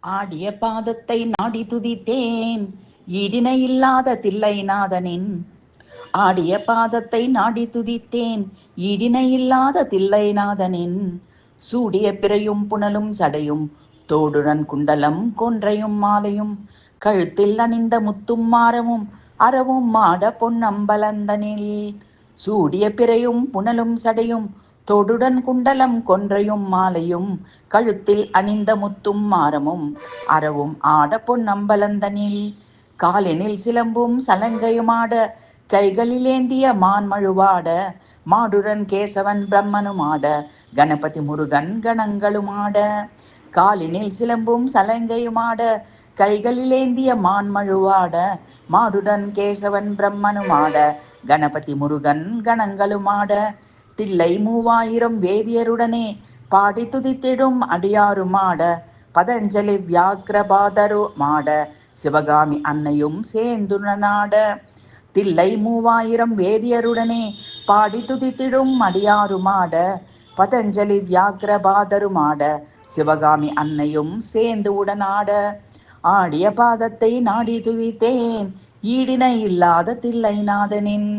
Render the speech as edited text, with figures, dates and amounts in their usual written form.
ஆடிய பாதத்தை நாடி துதித்தேன், ஈடிணை இல்லாத தில்லைநாதனின். ஆடிய பாதத்தை நாடி துதித்தேன், ஈடிணை இல்லாத தில்லைநாதனின். சூடிய பிறையும் புனலும் சடையும் தோடுடன் குண்டலம் கொன்றையும் மாலையும் கழுத்தில் அணிந்த முத்தும் மாரமும் அறவும் மாட பொன்னம்பலந்தனில். சூடிய பிறையும் புனலும் சடையும் தோடுடன் குண்டலம் கொன்றையும் மாலையும் கழுத்தில் அணிந்த முத்தும் மாரமும் அறவும் ஆட பொன்னம்பலந்தனில். காலினில் சிலம்பும் சலங்கையுமாட கைகளிலேந்திய மான்மழுவாட மாடுடன் கேசவன் பிரம்மனுமாட கணபதி முருகன் கணங்களுமாட. காலினில் சிலம்பும் சலங்கையுமாட கைகளிலேந்திய மான்மழுவாட மாடுடன் கேசவன் பிரம்மனுமாட கணபதி முருகன் கணங்களுமாட. தில்லை 3000 வேதியருடனே பாடி துதித்திடும் அடியாருமாட பதஞ்சலி வியாக்கிரபாதரு மாட சிவகாமி அன்னையும் சேர்ந்துடனாட. தில்லை 3000 வேதியருடனே பாடி துதித்திடும் அடியாருமாட பதஞ்சலி வியாக்கிரபாதரு மாட சிவகாமி அன்னையும் சேர்ந்து உடனாட. ஆடிய பாதத்தை நாடி துதித்தேன், ஈடிணை இல்லாத தில்லைநாதனின்.